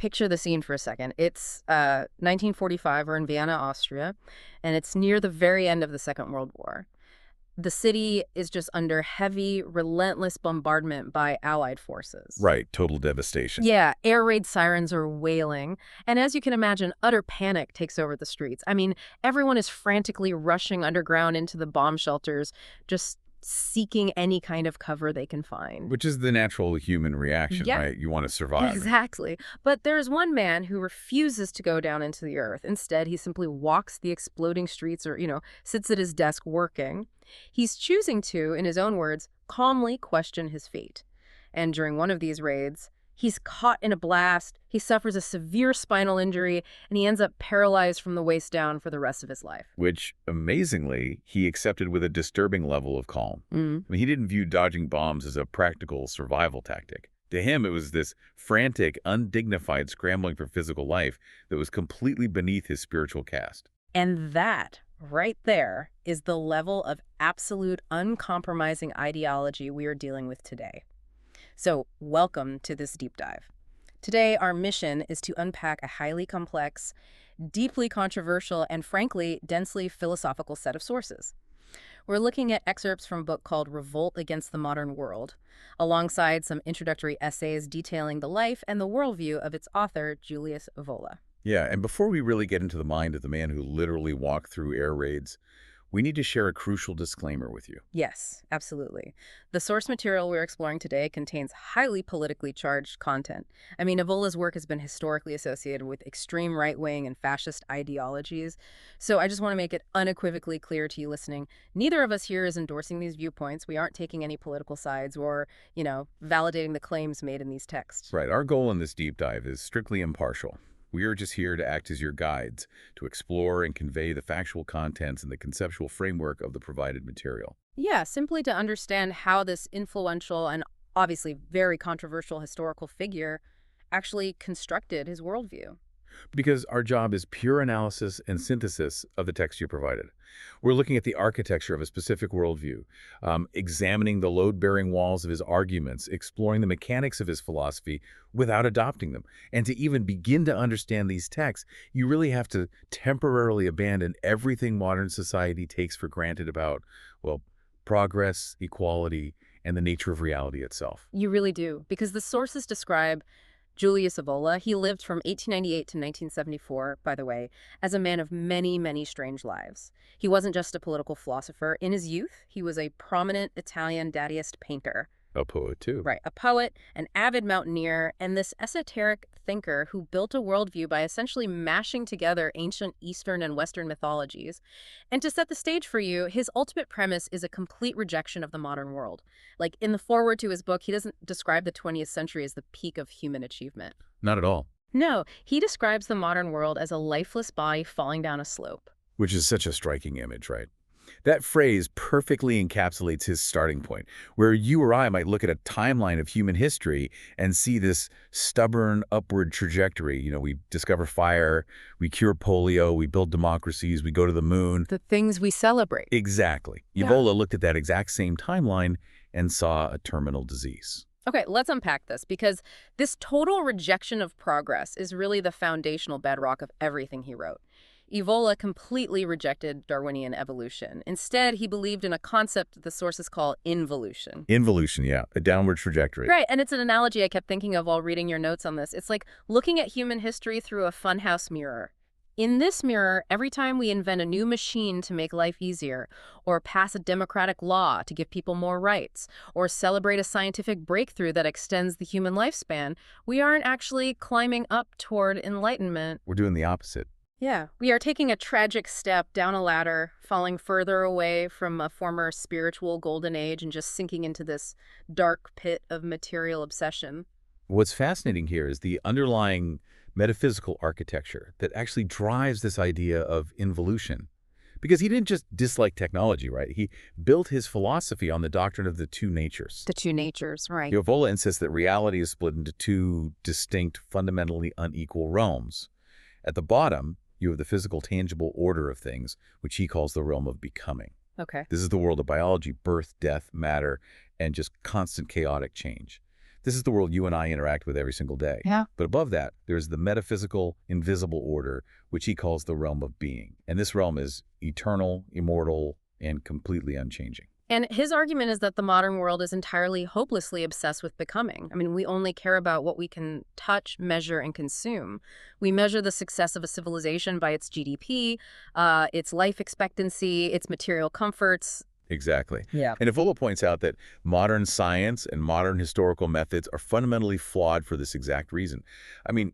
picture the scene for a second. It's 1945. We're in Vienna, Austria, and it's near the very end of the Second World War. The city is just under heavy, relentless bombardment by Allied forces. Right, total devastation. Yeah, air raid sirens are wailing, and as you can imagine, utter panic takes over the streets. I mean, everyone is frantically rushing underground into the bomb shelters, just seeking any kind of cover they can find. Which is the natural human reaction, Yeah. right? You want to survive. Exactly. But there's one man who refuses to go down into the earth. Instead, he simply walks the exploding streets or, sits at his desk working. He's choosing to, in his own words, calmly question his fate. And during one of these raids, he's caught in a blast, he suffers a severe spinal injury, and he ends up paralyzed from the waist down for the rest of his life. Which, amazingly, he accepted with a disturbing level of calm. I mean, he didn't view dodging bombs as a practical survival tactic. To him, it was this frantic, undignified scrambling for physical life that was completely beneath his spiritual caste. And that, right there, is the level of absolute, uncompromising ideology we are dealing with today. So, welcome to this deep dive. Today, our mission is to unpack a highly complex, deeply controversial, and frankly, densely philosophical set of sources. We're looking at excerpts from a book called Revolt Against the Modern World, alongside some introductory essays detailing the life and the worldview of its author, Julius Evola. Yeah, and before we really get into the mind of the man who literally walked through air raids, we need to share a crucial disclaimer with you. Yes, absolutely. The source material we're exploring today contains highly politically charged content. I mean, Evola's work has been historically associated with extreme right-wing and fascist ideologies. So I just want to make it unequivocally clear to you listening, neither of us here is endorsing these viewpoints. We aren't taking any political sides or, validating the claims made in these texts. Right, our goal in this deep dive is strictly impartial. We are just here to act as your guides, to explore and convey the factual contents and the conceptual framework of the provided material. Yeah, simply to understand how this influential and obviously very controversial historical figure actually constructed his worldview. Because our job is pure analysis and synthesis of the text you provided. We're looking at the architecture of a specific worldview, examining the load-bearing walls of his arguments, exploring the mechanics of his philosophy without adopting them. And to even begin to understand these texts, you really have to temporarily abandon everything modern society takes for granted about, well, progress, equality, and the nature of reality itself. You really do, because the sources describe Julius Evola. He lived from 1898 to 1974, by the way, as a man of many, many strange lives. He wasn't just a political philosopher. In his youth, he was a prominent Italian Dadaist painter. A poet, too. Right, a poet, an avid mountaineer, and this esoteric thinker who built a worldview by essentially mashing together ancient Eastern and Western mythologies. And to set the stage for you, his ultimate premise is a complete rejection of the modern world. Like, in the foreword to his book, he doesn't describe the 20th century as the peak of human achievement. Not at all. No, he describes the modern world as a lifeless body falling down a slope. Which is such a striking image, right? That phrase perfectly encapsulates his starting point, where you or I might look at a timeline of human history and see this stubborn upward trajectory. We discover fire, we cure polio, we build democracies, we go to the moon. The things we celebrate. Exactly. Yeah. Evola looked at that exact same timeline and saw a terminal disease. Okay, let's unpack this, because this total rejection of progress is really the foundational bedrock of everything he wrote. Evola completely rejected Darwinian evolution. Instead, he believed in a concept the sources call involution. Involution, yeah, a downward trajectory. Right, and it's an analogy I kept thinking of while reading your notes on this. It's like looking at human history through a funhouse mirror. In this mirror, every time we invent a new machine to make life easier, or pass a democratic law to give people more rights, or celebrate a scientific breakthrough that extends the human lifespan, we aren't actually climbing up toward enlightenment. We're doing the opposite. Yeah, we are taking a tragic step down a ladder, falling further away from a former spiritual golden age and just sinking into this dark pit of material obsession. What's fascinating here is the underlying metaphysical architecture that actually drives this idea of involution. Because he didn't just dislike technology, right? He built his philosophy on the doctrine of the two natures. The two natures, right. Evola insists that reality is split into two distinct, fundamentally unequal realms. At the bottom, you have the physical, tangible order of things, which he calls the realm of becoming. Okay. This is the world of biology, birth, death, matter, and just constant chaotic change. This is the world you and I interact with every single day. Yeah. But above that, there's the metaphysical, invisible order, which he calls the realm of being. And this realm is eternal, immortal, and completely unchanging. And his argument is that the modern world is entirely hopelessly obsessed with becoming. I mean, we only care about what we can touch, measure, and consume. We measure the success of a civilization by its GDP, its life expectancy, its material comforts. Exactly. Yeah. And Evola points out that modern science and modern historical methods are fundamentally flawed for this exact reason. I mean,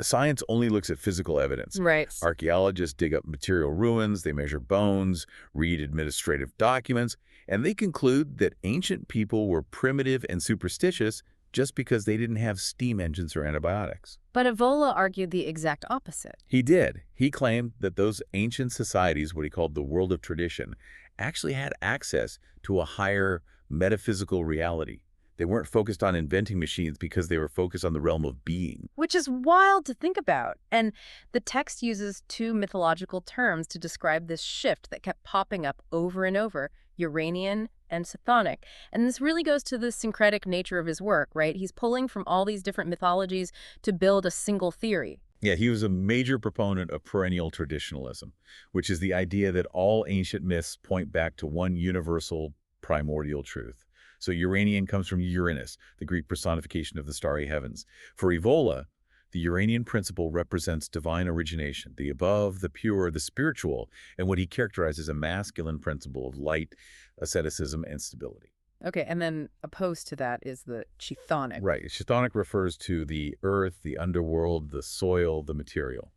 science only looks at physical evidence. Right. Archaeologists dig up material ruins, they measure bones, read administrative documents, and they conclude that ancient people were primitive and superstitious just because they didn't have steam engines or antibiotics. But Evola argued the exact opposite. He did. He claimed that those ancient societies, what he called the world of tradition, actually had access to a higher metaphysical reality. They weren't focused on inventing machines because they were focused on the realm of being. Which is wild to think about. And the text uses two mythological terms to describe this shift that kept popping up over and over, Uranian and Chthonic. And this really goes to the syncretic nature of his work, right? He's pulling from all these different mythologies to build a single theory. Yeah, he was a major proponent of perennial traditionalism, which is the idea that all ancient myths point back to one universal primordial truth. So Uranian comes from Uranus, the Greek personification of the starry heavens. For Evola, the Uranian principle represents divine origination, the above, the pure, the spiritual, and what he characterizes as a masculine principle of light, asceticism, and stability. Okay, and then opposed to that is the Chthonic. Right. Chthonic refers to the earth, the underworld, the soil, the material.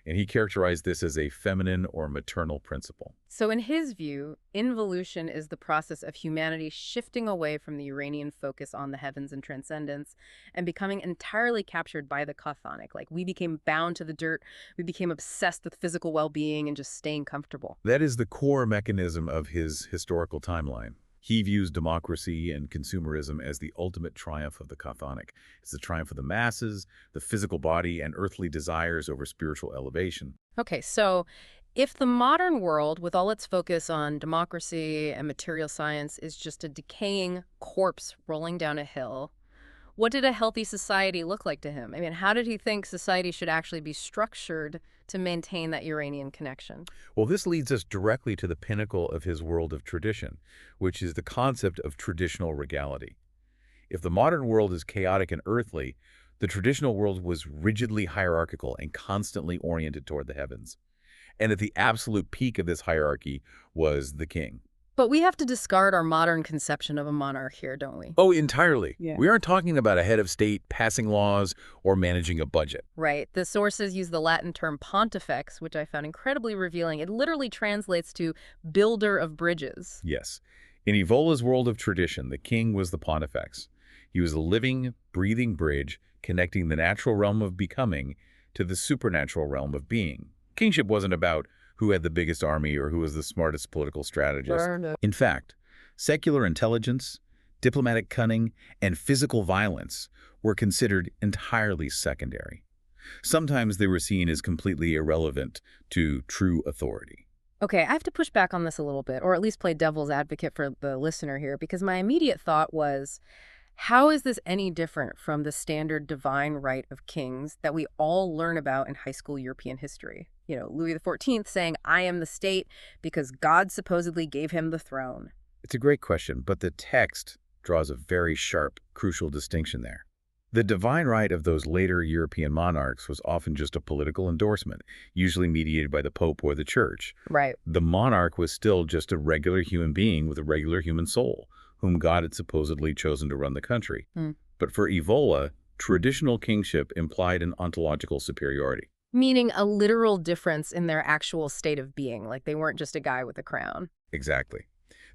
And he characterized this as a feminine or maternal principle. So in his view, involution is the process of humanity shifting away from the Uranian focus on the heavens and transcendence and becoming entirely captured by the chthonic. Like, we became bound to the dirt, we became obsessed with physical well-being and just staying comfortable. That is the core mechanism of his historical timeline. He views democracy and consumerism as the ultimate triumph of the chthonic. It's the triumph of the masses, the physical body, and earthly desires over spiritual elevation. Okay, so if the modern world, with all its focus on democracy and material science, is just a decaying corpse rolling down a hill, what did a healthy society look like to him? I mean, how did he think society should actually be structured to maintain that Uranian connection? Well, this leads us directly to the pinnacle of his world of tradition, which is the concept of traditional regality. If the modern world is chaotic and earthly, the traditional world was rigidly hierarchical and constantly oriented toward the heavens. And at the absolute peak of this hierarchy was the king. But we have to discard our modern conception of a monarch here, don't we? Oh, entirely. Yeah. We aren't talking about a head of state passing laws or managing a budget. Right. The sources use the Latin term pontifex, which I found incredibly revealing. It literally translates to builder of bridges. Yes. In Evola's world of tradition, the king was the pontifex. He was a living, breathing bridge connecting the natural realm of becoming to the supernatural realm of being. Kingship wasn't about who had the biggest army or who was the smartest political strategist. In fact, secular intelligence, diplomatic cunning, and physical violence were considered entirely secondary. Sometimes they were seen as completely irrelevant to true authority. Okay, I have to push back on this a little bit, or at least play devil's advocate for the listener here, because my immediate thought was, how is this any different from the standard divine right of kings that we all learn about in high school European history? You know, Louis XIV saying, I am the state because God supposedly gave him the throne. It's a great question, but the text draws a very sharp, crucial distinction there. The divine right of those later European monarchs was often just a political endorsement, usually mediated by the Pope or the Church. Right. The monarch was still just a regular human being with a regular human soul, whom God had supposedly chosen to run the country. But for Evola, traditional kingship implied an ontological superiority. Meaning a literal difference in their actual state of being, like they weren't just a guy with a crown. Exactly.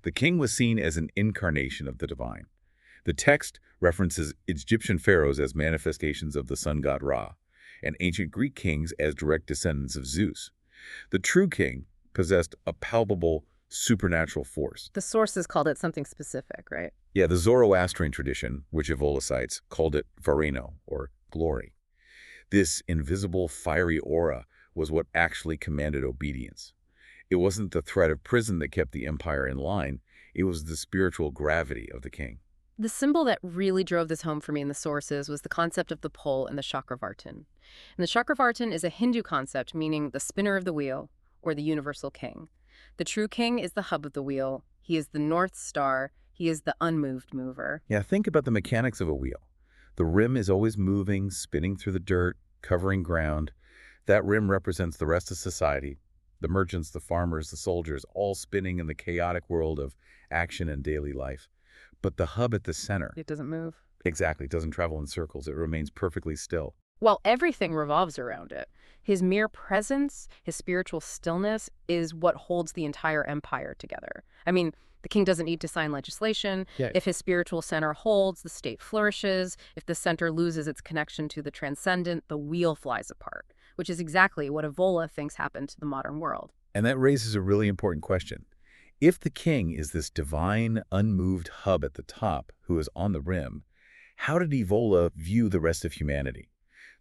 The king was seen as an incarnation of the divine. The text references Egyptian pharaohs as manifestations of the sun god Ra, and ancient Greek kings as direct descendants of Zeus. The true king possessed a palpable supernatural force. The sources called it something specific, right? Yeah, the Zoroastrian tradition, which Evola cites, called it vareno, or glory. This invisible, fiery aura was what actually commanded obedience. It wasn't the threat of prison that kept the empire in line. It was the spiritual gravity of the king. The symbol that really drove this home for me in the sources was the concept of the pole and the Chakravartin. And the Chakravartin is a Hindu concept meaning the spinner of the wheel, or the universal king. The true king is the hub of the wheel. He is the North Star. He is the unmoved mover. Yeah, think about the mechanics of a wheel. The rim is always moving, spinning through the dirt, covering ground. That rim represents the rest of society, the merchants, the farmers, the soldiers, all spinning in the chaotic world of action and daily life. But the hub at the center, It doesn't move. exactly, doesn't travel in circles. It remains perfectly still. While everything revolves around it, his mere presence, his spiritual stillness, is what holds the entire empire together. I mean, the king doesn't need to sign legislation. Yeah. If his spiritual center holds, the state flourishes. If the center loses its connection to the transcendent, the wheel flies apart, which is exactly what Evola thinks happened to the modern world. And that raises a really important question. If the king is this divine, unmoved hub at the top who is on the rim, how did Evola view the rest of humanity?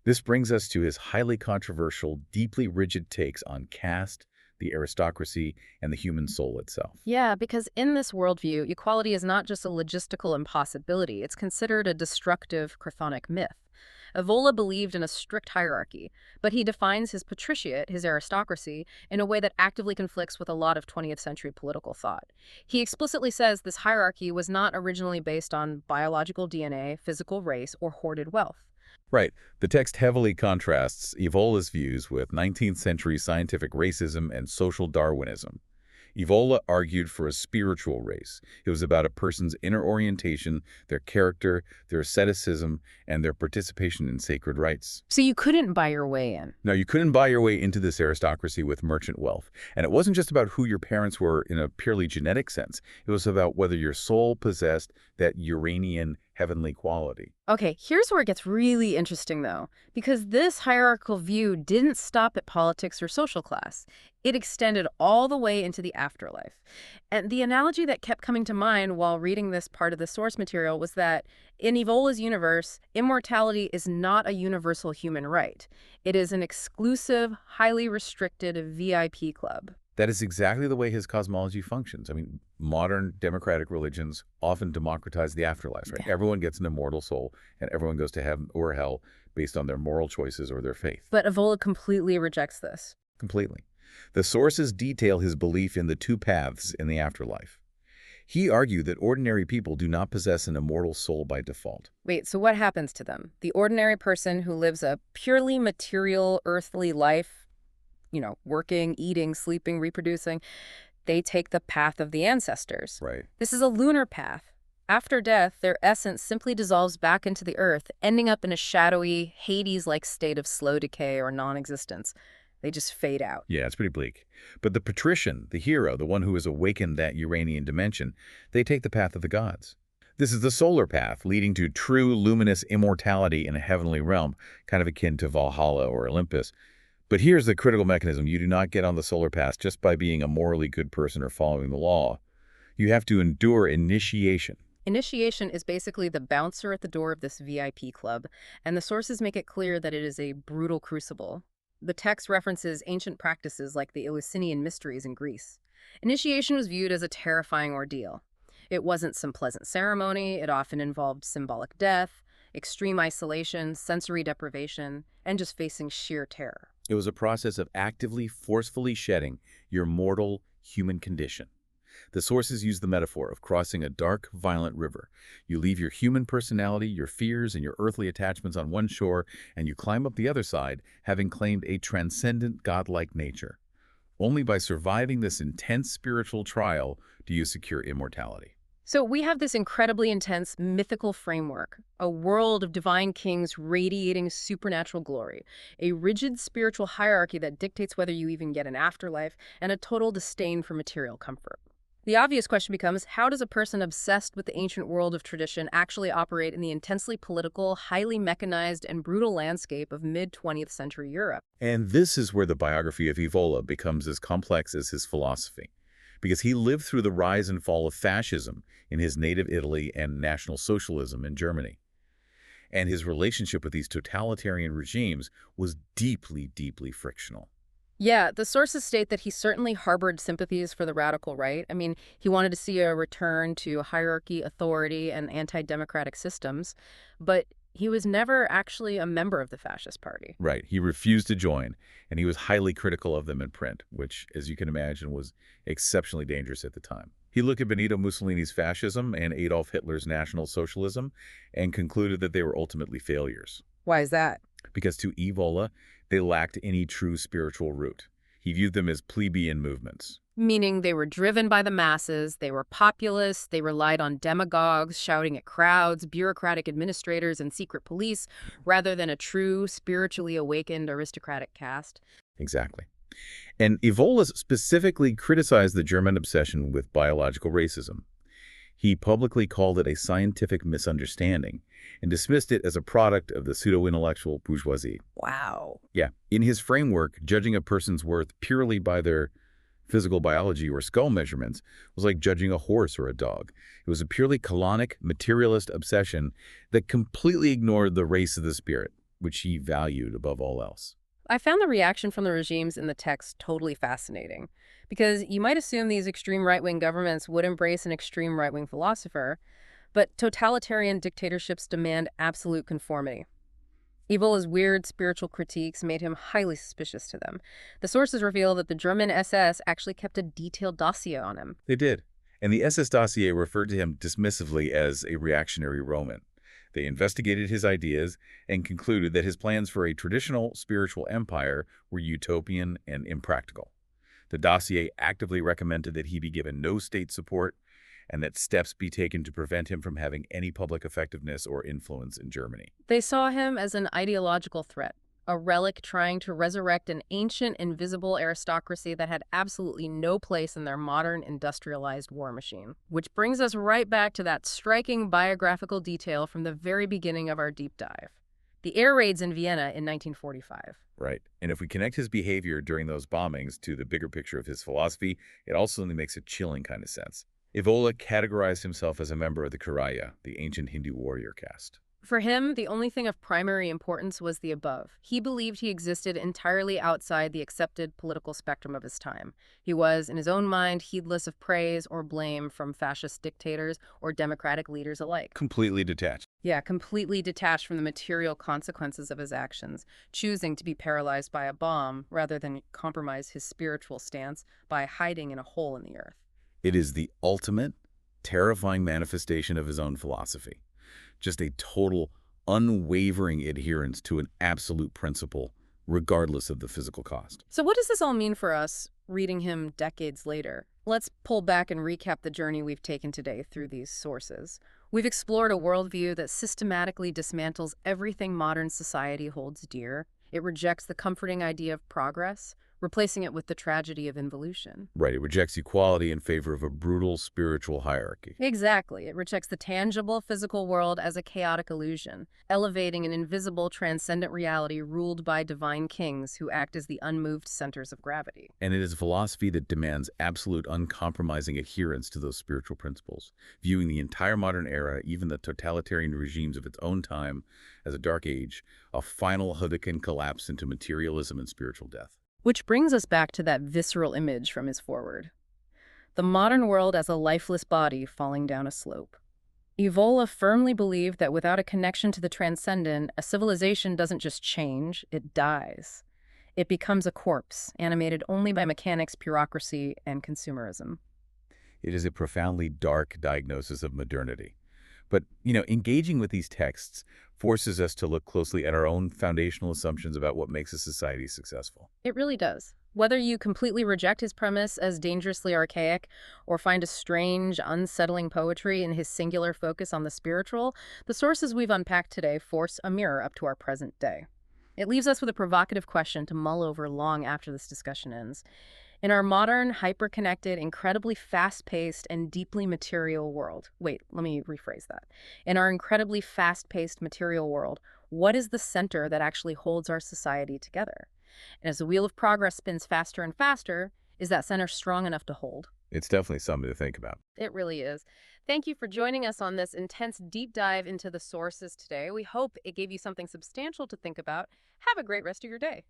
This brings us to his highly controversial, deeply rigid takes on caste, the aristocracy, and the human soul itself. Yeah, because in this worldview, equality is not just a logistical impossibility. It's considered a destructive, chthonic myth. Evola believed in a strict hierarchy, but he defines his patriciate, his aristocracy, in a way that actively conflicts with a lot of 20th century political thought. He explicitly says this hierarchy was not originally based on biological DNA, physical race, or hoarded wealth. Right. The text heavily contrasts Evola's views with 19th century scientific racism and social Darwinism. Evola argued for a spiritual race. It was about a person's inner orientation, their character, their asceticism, and their participation in sacred rites. So you couldn't buy your way in. Now, you couldn't buy your way into this aristocracy with merchant wealth. And it wasn't just about who your parents were in a purely genetic sense. It was about whether your soul possessed that Uranian heavenly quality. Okay, here's where it gets really interesting, though, because this hierarchical view didn't stop at politics or social class. It extended all the way into the afterlife. And the analogy that kept coming to mind while reading this part of the source material was that in Evola's universe, immortality is not a universal human right. It is an exclusive, highly restricted VIP club. That is exactly the way his cosmology functions. I mean, modern democratic religions often democratize the afterlife, right? Yeah. Everyone gets an immortal soul, and everyone goes to heaven or hell based on their moral choices or their faith. But Evola completely rejects this. Completely. The sources detail his belief in the two paths in the afterlife. He argued that ordinary people do not possess an immortal soul by default. Wait, so what happens to them? The ordinary person who lives a purely material, earthly life, working, eating, sleeping, reproducing, they take the path of the ancestors. Right. This is a lunar path. After death, their essence simply dissolves back into the earth, ending up in a shadowy, Hades-like state of slow decay or non-existence. They just fade out. Yeah, it's pretty bleak. But the patrician, the hero, the one who has awakened that Uranian dimension, they take the path of the gods. This is the solar path, leading to true luminous immortality in a heavenly realm, kind of akin to Valhalla or Olympus. But here's the critical mechanism. You do not get on the solar path just by being a morally good person or following the law. You have to endure initiation. Initiation is basically the bouncer at the door of this VIP club, and the sources make it clear that it is a brutal crucible. The text references ancient practices like the Eleusinian mysteries in Greece. Initiation was viewed as a terrifying ordeal. It wasn't some pleasant ceremony. It often involved symbolic death, extreme isolation, sensory deprivation, and just facing sheer terror. It was a process of actively, forcefully shedding your mortal human condition. The sources use the metaphor of crossing a dark, violent river. You leave your human personality, your fears, and your earthly attachments on one shore, and you climb up the other side, having claimed a transcendent, godlike nature. Only by surviving this intense spiritual trial do you secure immortality. So we have this incredibly intense mythical framework, a world of divine kings radiating supernatural glory, a rigid spiritual hierarchy that dictates whether you even get an afterlife, and a total disdain for material comfort. The obvious question becomes, how does a person obsessed with the ancient world of tradition actually operate in the intensely political, highly mechanized, and brutal landscape of mid-20th century Europe? And this is where the biography of Evola becomes as complex as his philosophy, because he lived through the rise and fall of fascism in his native Italy and National Socialism in Germany. And his relationship with these totalitarian regimes was deeply, deeply frictional. Yeah, the sources state that he certainly harbored sympathies for the radical right. I mean, he wanted to see a return to hierarchy, authority, and anti-democratic systems, but he was never actually a member of the fascist party. Right. He refused to join, and he was highly critical of them in print, which, as you can imagine, was exceptionally dangerous at the time. He looked at Benito Mussolini's fascism and Adolf Hitler's National Socialism and concluded that they were ultimately failures. Why is that? Because to Evola, they lacked any true spiritual root. He viewed them as plebeian movements. Meaning they were driven by the masses, they were populist, they relied on demagogues shouting at crowds, bureaucratic administrators, and secret police, rather than a true, spiritually awakened aristocratic caste. Exactly. And Evola specifically criticized the German obsession with biological racism. He publicly called it a scientific misunderstanding and dismissed it as a product of the pseudo-intellectual bourgeoisie. Wow. Yeah, in his framework, judging a person's worth purely by their physical biology or skull measurements was like judging a horse or a dog. It was a purely colonic, materialist obsession that completely ignored the race of the spirit, which he valued above all else. I found the reaction from the regimes in the text totally fascinating, because you might assume these extreme right-wing governments would embrace an extreme right-wing philosopher, but totalitarian dictatorships demand absolute conformity. Evola's weird spiritual critiques made him highly suspicious to them. The sources reveal that the German SS actually kept a detailed dossier on him. They did. And the SS dossier referred to him dismissively as a reactionary Roman. They investigated his ideas and concluded that his plans for a traditional spiritual empire were utopian and impractical. The dossier actively recommended that he be given no state support and that steps be taken to prevent him from having any public effectiveness or influence in Germany. They saw him as an ideological threat, a relic trying to resurrect an ancient, invisible aristocracy that had absolutely no place in their modern, industrialized war machine. Which brings us right back to that striking biographical detail from the very beginning of our deep dive. The air raids in Vienna in 1945. Right. And if we connect his behavior during those bombings to the bigger picture of his philosophy, it also only makes a chilling kind of sense. Evola categorized himself as a member of the Karaya, the ancient Hindu warrior caste. For him, the only thing of primary importance was the above. He believed he existed entirely outside the accepted political spectrum of his time. He was, in his own mind, heedless of praise or blame from fascist dictators or democratic leaders alike. Completely detached. Yeah, completely detached from the material consequences of his actions, choosing to be paralyzed by a bomb rather than compromise his spiritual stance by hiding in a hole in the earth. It is the ultimate, terrifying manifestation of his own philosophy. Just a total, unwavering adherence to an absolute principle, regardless of the physical cost. So what does this all mean for us, reading him decades later? Let's pull back and recap the journey we've taken today through these sources. We've explored a worldview that systematically dismantles everything modern society holds dear. It rejects the comforting idea of progress, replacing it with the tragedy of involution. Right, it rejects equality in favor of a brutal spiritual hierarchy. Exactly. It rejects the tangible physical world as a chaotic illusion, elevating an invisible, transcendent reality ruled by divine kings who act as the unmoved centers of gravity. And it is a philosophy that demands absolute, uncompromising adherence to those spiritual principles, viewing the entire modern era, even the totalitarian regimes of its own time, as a dark age, a final Hudican collapse into materialism and spiritual death. Which brings us back to that visceral image from his foreword. The modern world as a lifeless body falling down a slope. Evola firmly believed that without a connection to the transcendent, a civilization doesn't just change, it dies. It becomes a corpse, animated only by mechanics, bureaucracy, and consumerism. It is a profoundly dark diagnosis of modernity. But, engaging with these texts forces us to look closely at our own foundational assumptions about what makes a society successful. It really does. Whether you completely reject his premise as dangerously archaic or find a strange, unsettling poetry in his singular focus on the spiritual, the sources we've unpacked today force a mirror up to our present day. It leaves us with a provocative question to mull over long after this discussion ends. In our modern, hyper-connected, incredibly fast-paced, and deeply material world, let me rephrase that. In our incredibly fast-paced material world, what is the center that actually holds our society together? And as the wheel of progress spins faster and faster, is that center strong enough to hold? It's definitely something to think about. It really is. Thank you for joining us on this intense deep dive into the sources today. We hope it gave you something substantial to think about. Have a great rest of your day.